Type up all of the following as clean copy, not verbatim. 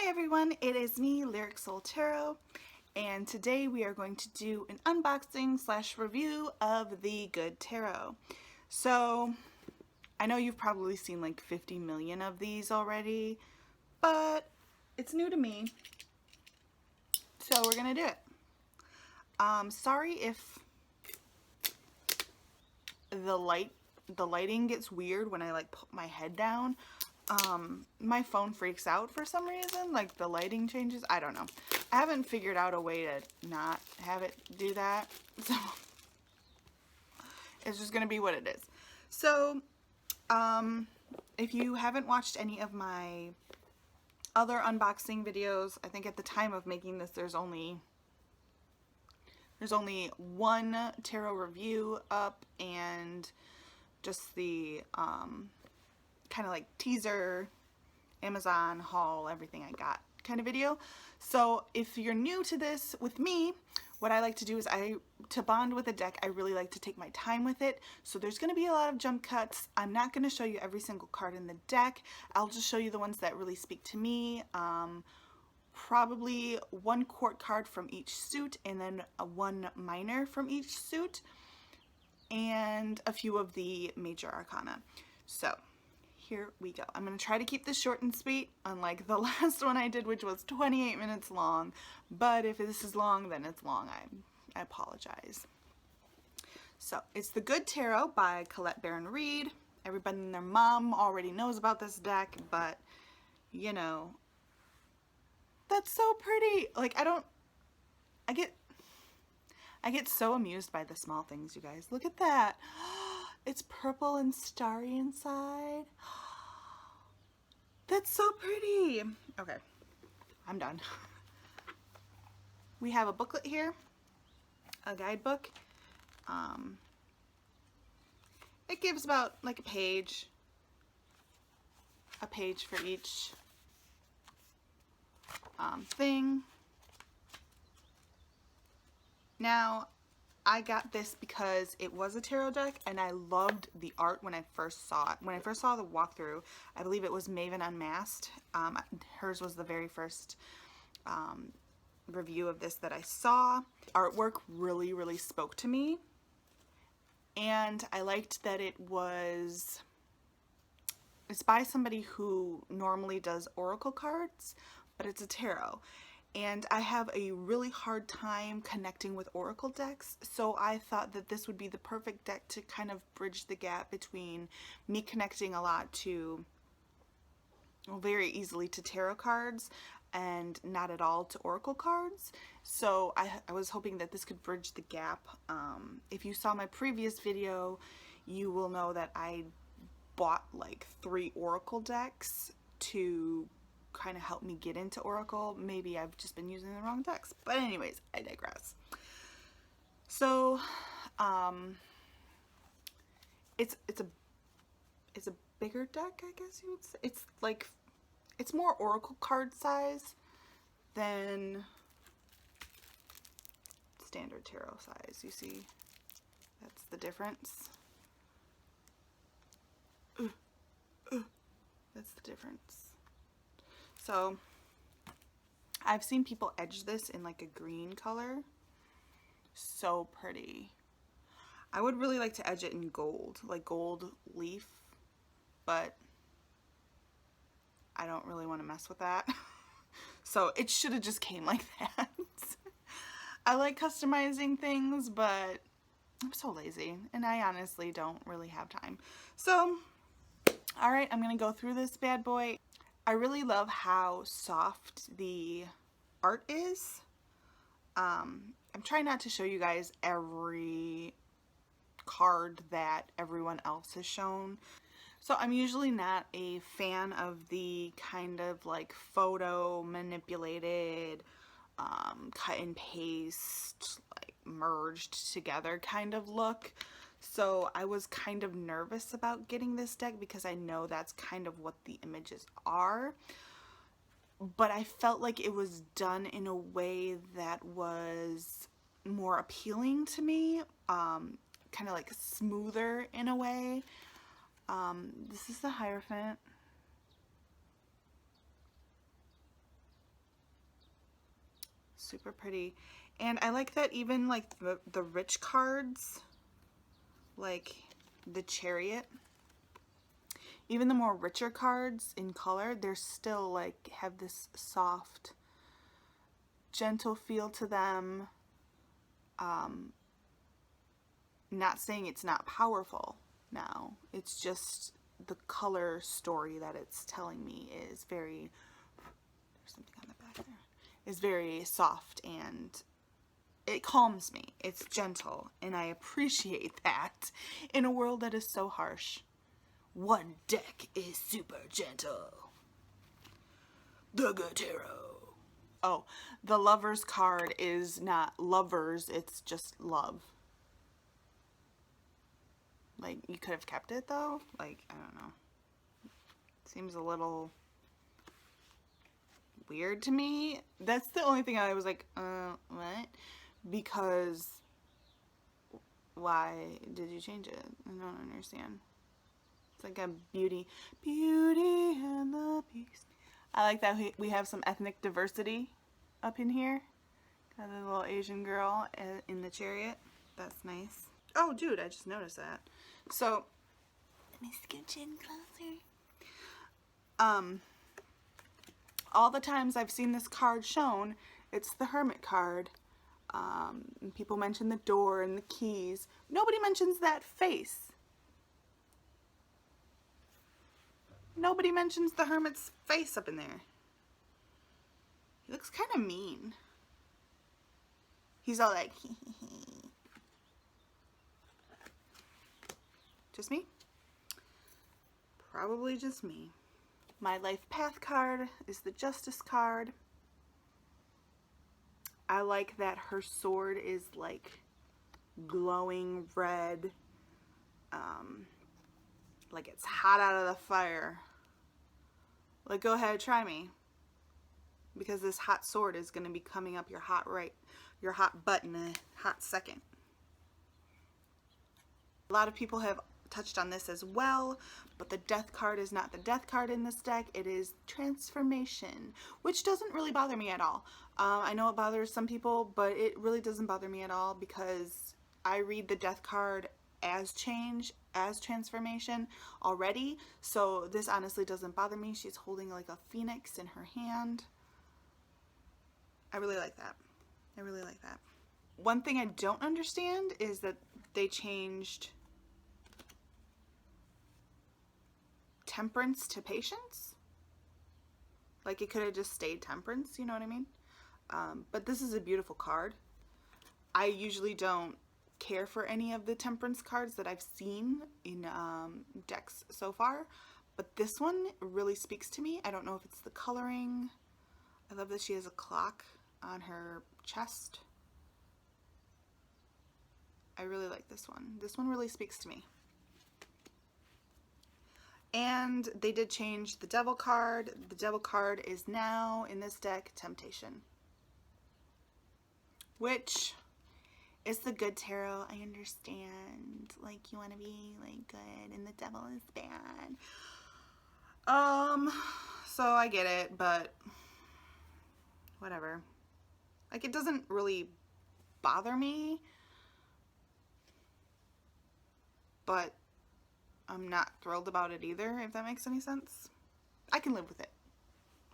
Hi everyone, it is me, Lyric Soul Tarot, and today we are going to do an unboxing slash review of the Good Tarot. So, I know you've probably seen like 50 million of these already, but it's new to me, so we're gonna do it. Sorry if the lighting gets weird when I like put my head down. My phone freaks out for some reason, like the lighting changes. I don't know. I haven't figured out a way to not have it do that, so it's just gonna be what it is. So, if you haven't watched any of my other unboxing videos, I think at the time of making this there's only one tarot review up and just the kind of like teaser, Amazon haul, everything I got kind of video. So if you're new to this with me, what I like to do is to bond with a deck, I really like to take my time with it. So there's going to be a lot of jump cuts. I'm not going to show you every single card in the deck. I'll just show you the ones that really speak to me. Probably one court card from each suit and then one minor from each suit and a few of the major arcana. So here we go. I'm going to try to keep this short and sweet, unlike the last one I did, which was 28 minutes long. But if this is long, then it's long. I apologize. So, it's the Good Tarot by Colette Baron-Reid. Everybody and their mom already knows about this deck, but, you know, that's so pretty. Like, I get so amused by the small things, you guys. Look at that. It's purple and starry inside. That's so pretty. Okay, I'm done. We have a booklet here, a guidebook. It gives about like a page for each thing. Now, I got this because it was a tarot deck and I loved the art when I first saw it. When I first saw the walkthrough, I believe it was Maven Unmasked. Hers was the very first review of this that I saw. Artwork really, really spoke to me. And I liked that it's by somebody who normally does oracle cards, but it's a tarot. And I have a really hard time connecting with oracle decks, so I thought that this would be the perfect deck to kind of bridge the gap between me connecting a lot to, well, very easily to tarot cards and not at all to oracle cards. So I was hoping that this could bridge the gap. If you saw my previous video, you will know that I bought like 3 oracle decks to kind of help me get into oracle. Maybe I've just been using the wrong decks, but anyways, I digress. So it's a bigger deck, I guess you would say. It's more oracle card size than standard tarot size. You see, that's the difference. That's the difference. So, I've seen people edge this in like a green color. So pretty. I would really like to edge it in gold, like gold leaf, but I don't really want to mess with that. So it should have just came like that. I like customizing things, but I'm so lazy and I honestly don't really have time. So, alright, I'm going to go through this bad boy. I really love how soft the art is. I'm trying not to show you guys every card that everyone else has shown. So I'm usually not a fan of the kind of like photo manipulated, cut and paste, like merged together kind of look. So I was kind of nervous about getting this deck because I know that's kind of what the images are. But I felt like it was done in a way that was more appealing to me, kind of like smoother in a way. This is the Hierophant. super pretty. And I like that even like the rich cards, like the Chariot, even the more richer cards in color, they're still like have this soft, gentle feel to them. Not saying it's not powerful now. It's just the color story that it's telling me is very, there's something on the back there, is very soft, and it calms me. It's gentle, and I appreciate that in a world that is so harsh. One deck is super gentle. The Good Tarot. Oh, the Lovers card is not lovers, it's just love. Like, you could have kept it though? Like, I don't know. Seems a little weird to me. That's the only thing I was like, what? Because why did you change it? I don't understand. It's like a Beauty and the Beast. I like that we have some ethnic diversity up in here. Got a little Asian girl in the Chariot. That's nice. Oh, dude, I just noticed that. So, let me scooch in closer. All the times I've seen this card shown, it's the Hermit card. And people mention the door and the keys. Nobody mentions that face. Nobody mentions the Hermit's face up in there. He looks kind of mean. He's all like, Just me? Probably just me. My life path card is the Justice card. I like that her sword is like glowing red, like it's hot out of the fire. Like, go ahead, try me, because this hot sword is going to be coming up your hot butt in a hot second. A lot of people have touched on this as well, but the Death card is not the Death card in this deck. It is Transformation, which doesn't really bother me at all. I know it bothers some people, but it really doesn't bother me at all, because I read the Death card as change, as transformation already, so this honestly doesn't bother me. She's holding like a phoenix in her hand. I really like that. I really like that. One thing I don't understand is that they changed Temperance to Patience. Like, it could have just stayed Temperance, you know what I mean? But this is a beautiful card. I usually don't care for any of the Temperance cards that I've seen in decks so far, but this one really speaks to me. I don't know if it's the coloring. I love that she has a clock on her chest. I really like this one. This one really speaks to me. And they did change the Devil card. The Devil card is now in this deck Temptation, which is the Good Tarot. I understand, like, you want to be like good and the devil is bad. So I get it, but whatever. Like, it doesn't really bother me, but I'm not thrilled about it either, if that makes any sense. I can live with it.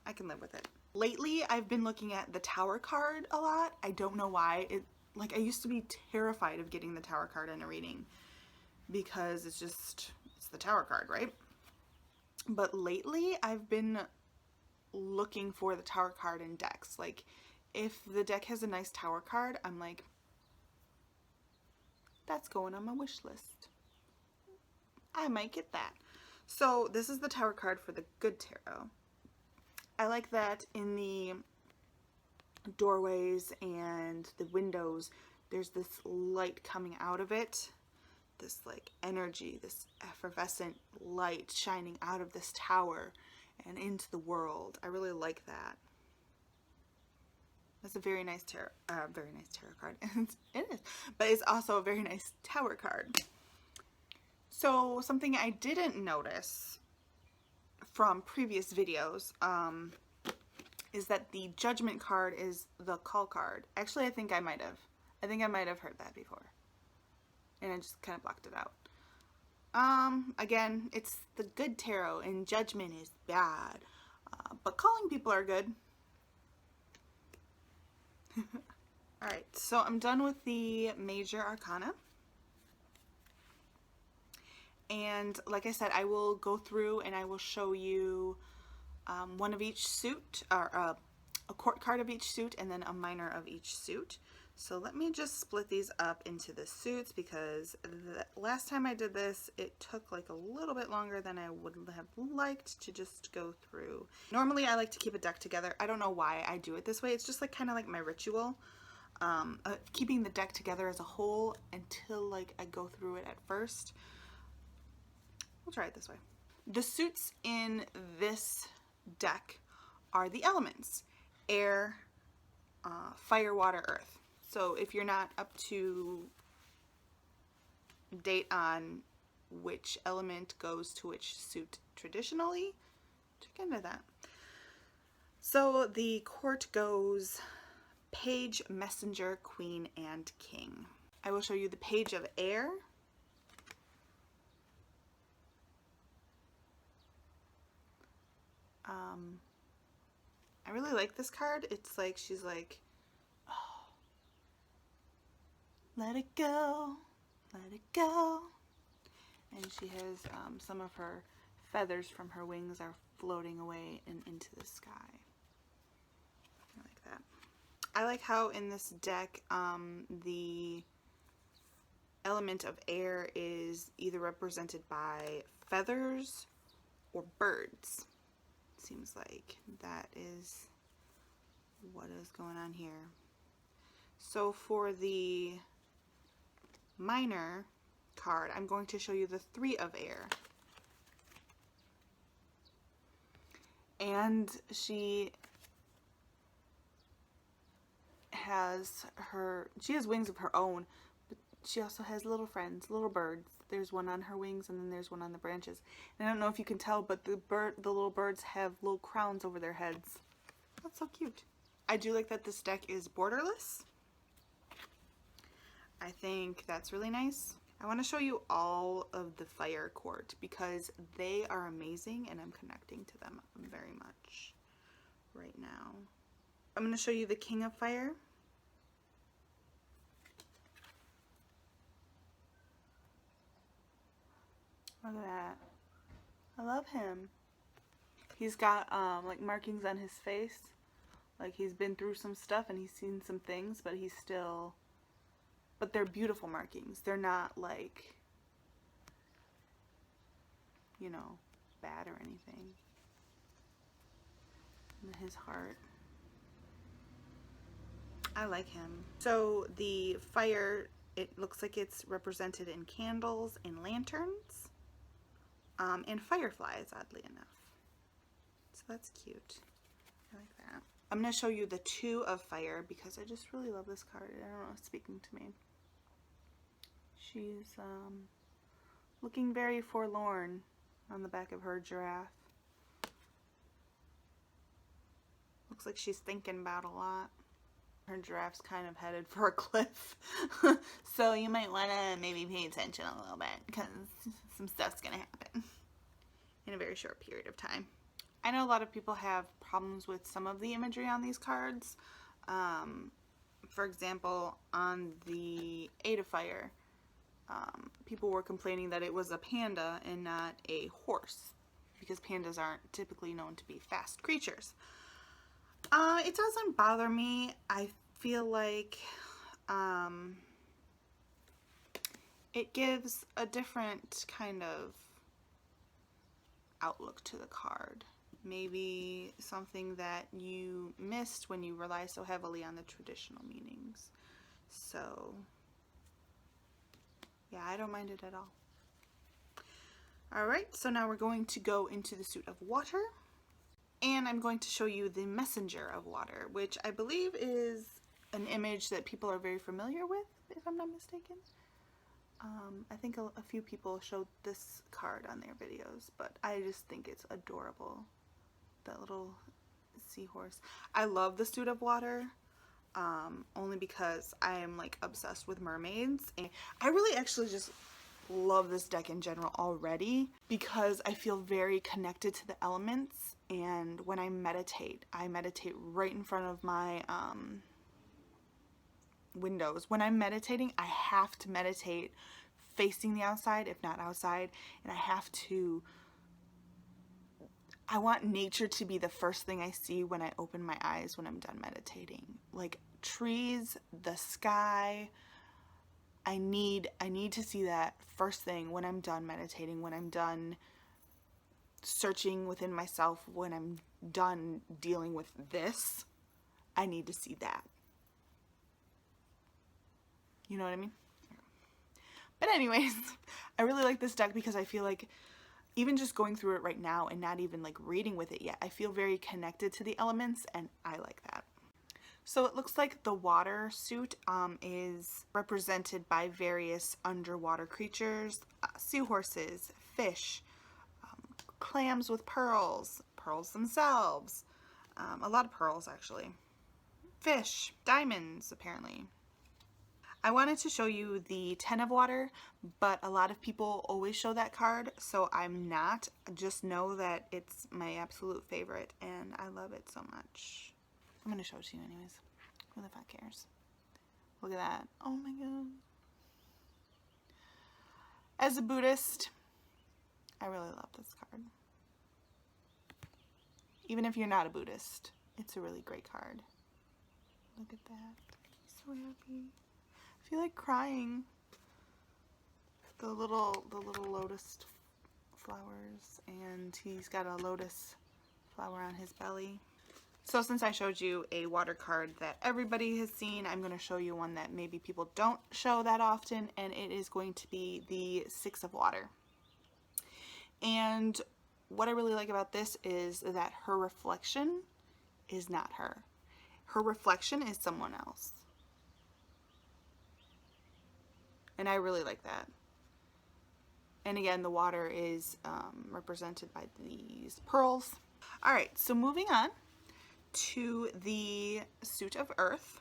I can live with it. Lately, I've been looking at the Tower card a lot. I don't know why. Like, I used to be terrified of getting the Tower card in a reading, because it's the Tower card, right? But lately, I've been looking for the Tower card in decks. Like, if the deck has a nice Tower card, I'm like, that's going on my wish list. I might get that. So this is the Tower card for the Good Tarot. I like that in the doorways and the windows, there's this light coming out of it. This like energy, this effervescent light shining out of this tower and into the world. I really like that. That's a very nice tarot card. It is, but it's also a very nice Tower card. So something I didn't notice from previous videos is that the Judgment card is the call card. Actually, I think I might have. I think I might have heard that before. And I just kind of blocked it out. Again, it's the good tarot and Judgment is bad. But calling people are good. Alright, so I'm done with the major arcana. And like I said, I will go through and I will show you one of each suit, or a court card of each suit, and then a minor of each suit. So let me just split these up into the suits, because the last time I did this, it took like a little bit longer than I would have liked to just go through. Normally I like to keep a deck together. I don't know why I do it this way. It's just like kind of like my ritual. Keeping the deck together as a whole until like I go through it at first. We'll try it this way. The suits in this deck are the elements: air, fire, water, earth. So if you're not up to date on which element goes to which suit traditionally, check into that. So the court goes page, messenger, queen, and king. I will show you the page of air. I really like this card. It's like she's like, oh, let it go, let it go. And she has some of her feathers from her wings are floating away and into the sky. I like that. I like how in this deck the element of air is either represented by feathers or birds. Seems like that is what is going on here. So for the minor card, I'm going to show you the 3 of air. And she has wings of her own, but she also has little friends, little birds. There's one on her wings and then there's one on the branches. And I don't know if you can tell, but the little birds have little crowns over their heads. That's so cute. I do like that this deck is borderless. I think that's really nice. I want to show you all of the fire court because they are amazing and I'm connecting to them very much right now. I'm going to show you the King of Fire. Look at that. I love him. He's got like markings on his face. Like he's been through some stuff and he's seen some things, but he's still... But they're beautiful markings. They're not like, you know, bad or anything. And his heart. I like him. So the fire, it looks like it's represented in candles and lanterns. And fireflies, oddly enough. So that's cute. I like that. I'm going to show you the 2 of fire because I just really love this card. I don't know, it's speaking to me. She's looking very forlorn on the back of her giraffe. Looks like she's thinking about a lot. Her giraffe's kind of headed for a cliff. So you might want to maybe pay attention a little bit because some stuff's going to happen in a very short period of time. I know a lot of people have problems with some of the imagery on these cards. For example, on the 8 of Fire, people were complaining that it was a panda and not a horse because pandas aren't typically known to be fast creatures. It doesn't bother me. I feel like it gives a different kind of outlook to the card. Maybe something that you missed when you rely so heavily on the traditional meanings. So, yeah, I don't mind it at all. Alright, so now we're going to go into the suit of water. And I'm going to show you the messenger of water, which I believe is an image that people are very familiar with, if I'm not mistaken. I think a few people showed this card on their videos, but I just think it's adorable. That little seahorse. I love the Suit of Water, only because I am like obsessed with mermaids. And I really actually just love this deck in general already because I feel very connected to the elements. And when I meditate right in front of my windows. When I'm meditating, I have to meditate facing the outside, if not outside, and I want nature to be the first thing I see when I open my eyes when I'm done meditating. Like trees, the sky. I need to see that first thing when I'm done meditating, when I'm done searching within myself, when I'm done dealing with this. I need to see that. You know what I mean? But anyways, I really like this deck because I feel like even just going through it right now and not even like reading with it yet, I feel very connected to the elements, and I like that. So it looks like the water suit is represented by various underwater creatures, seahorses, fish, clams with pearls, pearls themselves, a lot of pearls actually, fish, diamonds apparently. I wanted to show you the 10 of water, but a lot of people always show that card, so I'm not. Just know that it's my absolute favorite, and I love it so much. I'm going to show it to you anyways. Who the fuck cares? Look at that. Oh my god. As a Buddhist, I really love this card. Even if you're not a Buddhist, it's a really great card. Look at that. He's so happy. I feel like crying. The little lotus flowers, and he's got a lotus flower on his belly. So since I showed you a water card that everybody has seen, I'm going to show you one that maybe people don't show that often, and it is going to be the 6 of water. And what I really like about this is that her reflection is not her. Her reflection is someone else. And I really like that. And again, the water is represented by these pearls. All right, so moving on to the Suit of Earth.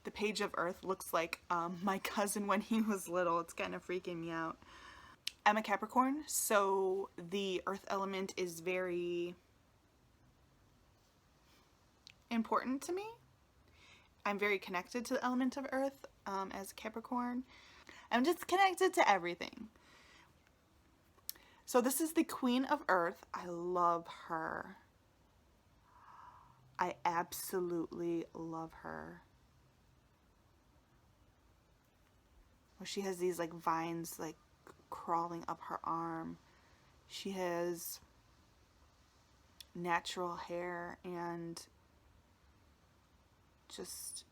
The Page of Earth looks like my cousin when he was little. It's kind of freaking me out. I'm a Capricorn, so the earth element is very important to me. I'm very connected to the element of earth as a Capricorn. I'm just connected to everything. So this is the Queen of Earth. I love her. I absolutely love her. Where she has these like vines like crawling up her arm. She has natural hair and just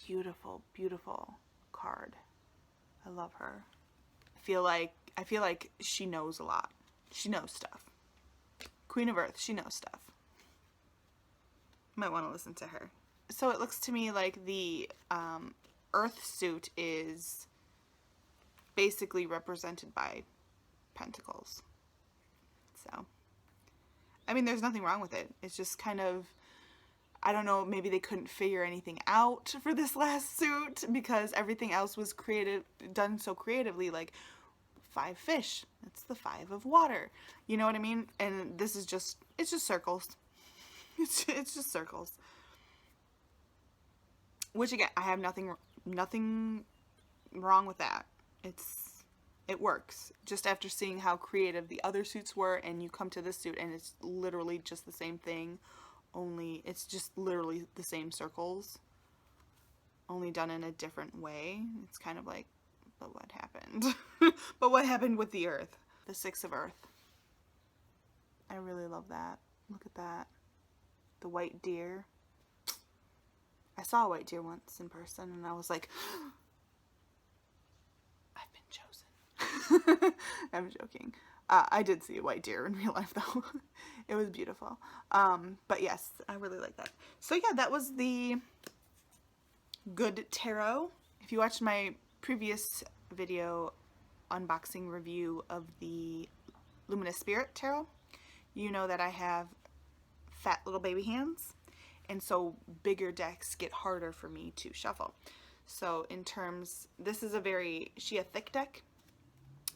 beautiful, beautiful card. I love her. I feel like she knows a lot. She knows stuff. Queen of Earth, she knows stuff. Might want to listen to her. So it looks to me like the Earth suit is basically represented by pentacles. So, I mean, there's nothing wrong with it. It's just kind of, I don't know, maybe they couldn't figure anything out for this last suit because everything else was done so creatively, like 5 fish. That's the 5 of water. You know what I mean? And this is just, it's just circles. It's just circles. Which again, I have nothing wrong with that. It works. Just after seeing how creative the other suits were, and you come to this suit and it's literally just the same thing, only it's just literally the same circles, only done in a different way. It's kind of like, but what happened? But what happened with the Earth? The 6 of Earth. I really love that. Look at that. The white deer. I saw a white deer once in person and I was like, I've been chosen. I'm joking. I did see a white deer in real life though. It was beautiful. But yes, I really like that. So yeah, that was the Good Tarot. If you watched my previous video unboxing review of the Luminous Spirit Tarot, you know that I have fat little baby hands, and so bigger decks get harder for me to shuffle. So in terms, this is she a thick deck.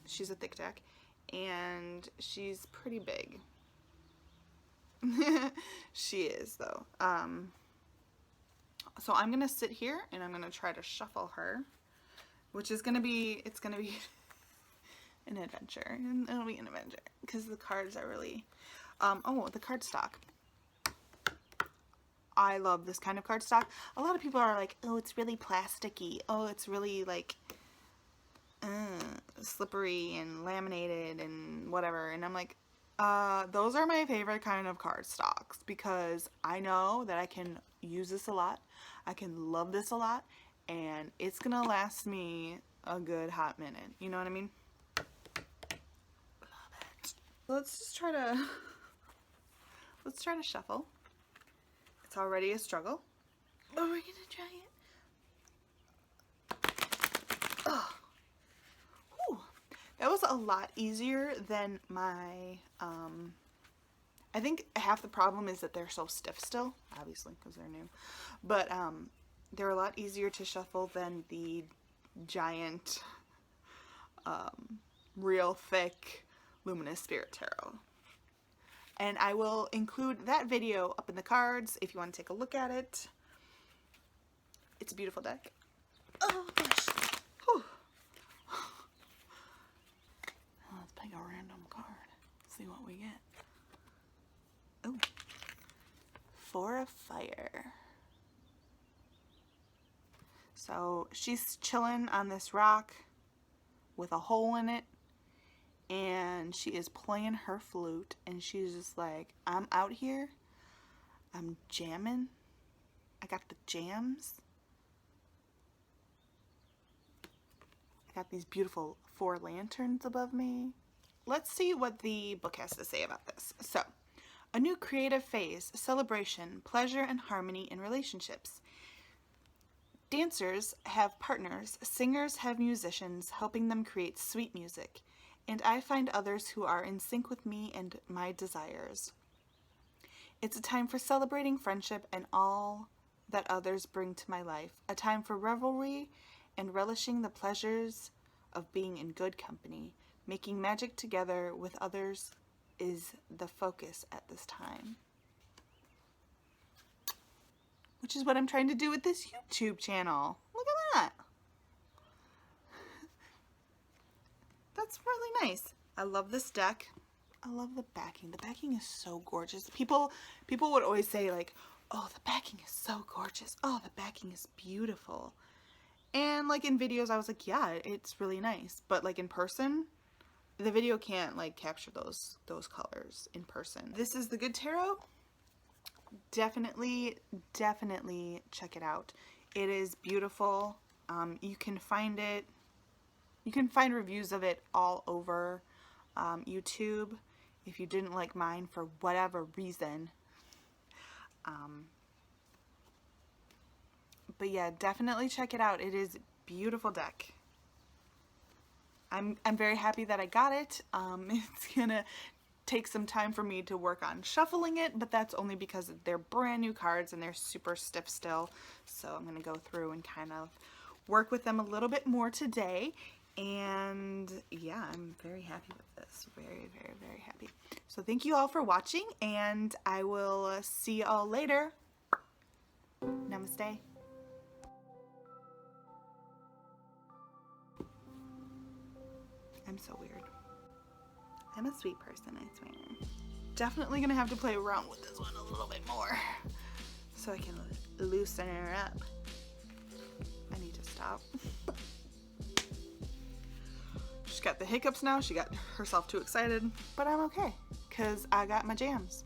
She's a thick deck, and she's pretty big. She is though. So I'm gonna sit here and I'm gonna try to shuffle her, which is gonna be, it's gonna be an adventure. It'll be an adventure because the cards are really, oh, the cardstock. I love this kind of cardstock. A lot of people are like, oh, it's really plasticky. Oh, it's really like slippery and laminated and whatever. And I'm like, those are my favorite kind of cardstocks because I know that I can use this a lot. I can love this a lot, and it's gonna last me a good hot minute. You know what I mean? Love it. Let's try to shuffle. It's already a struggle, but we're gonna try it. Oh. Whew. That was a lot easier than my, I think half the problem is that they're so stiff still, obviously, because they're new. But they're a lot easier to shuffle than the giant, real thick Luminous Spirit Tarot. And I will include that video up in the cards if you want to take a look at it. It's a beautiful deck. Oh gosh. Whew. Let's pick a random card. See what we get. Oh. Four of Fire. So she's chilling on this rock with a hole in it, and she is playing her flute, and she's just like, I'm out here, I'm jamming, I got the jams, I got these beautiful 4 lanterns above me. Let's see what the book has to say about this. So, a new creative phase, celebration, pleasure, and harmony in relationships. Dancers have partners, singers have musicians helping them create sweet music, and I find others who are in sync with me and my desires. It's a time for celebrating friendship and all that others bring to my life, a time for revelry and relishing the pleasures of being in good company. Making magic together with others is the focus at this time. Which is what I'm trying to do with this YouTube channel. Look at that. That's really nice. I love this deck. I love the backing. The backing is so gorgeous. People would always say like, oh, the backing is so gorgeous. Oh, the backing is beautiful. And like in videos, I was like, yeah, it's really nice. But like in person, the video can't like capture those colors in person. This is the Good Tarot. Definitely check it out. It is beautiful. You can find reviews of it all over YouTube if you didn't like mine for whatever reason. But yeah, definitely check it out. It is a beautiful deck. I'm very happy that I got it. It's gonna take some time for me to work on shuffling it, but that's only because they're brand new cards and they're super stiff still. So I'm gonna go through and kind of work with them a little bit more today. And yeah, I'm very happy with this. Very happy. So thank you all for watching, and I will see you all later. Namaste. I'm so weird. I'm a sweet person, I swear. Definitely gonna have to play around with this one a little bit more so I can loosen her up. I need to stop. She's got the hiccups now. She got herself too excited, but I'm okay because I got my jams.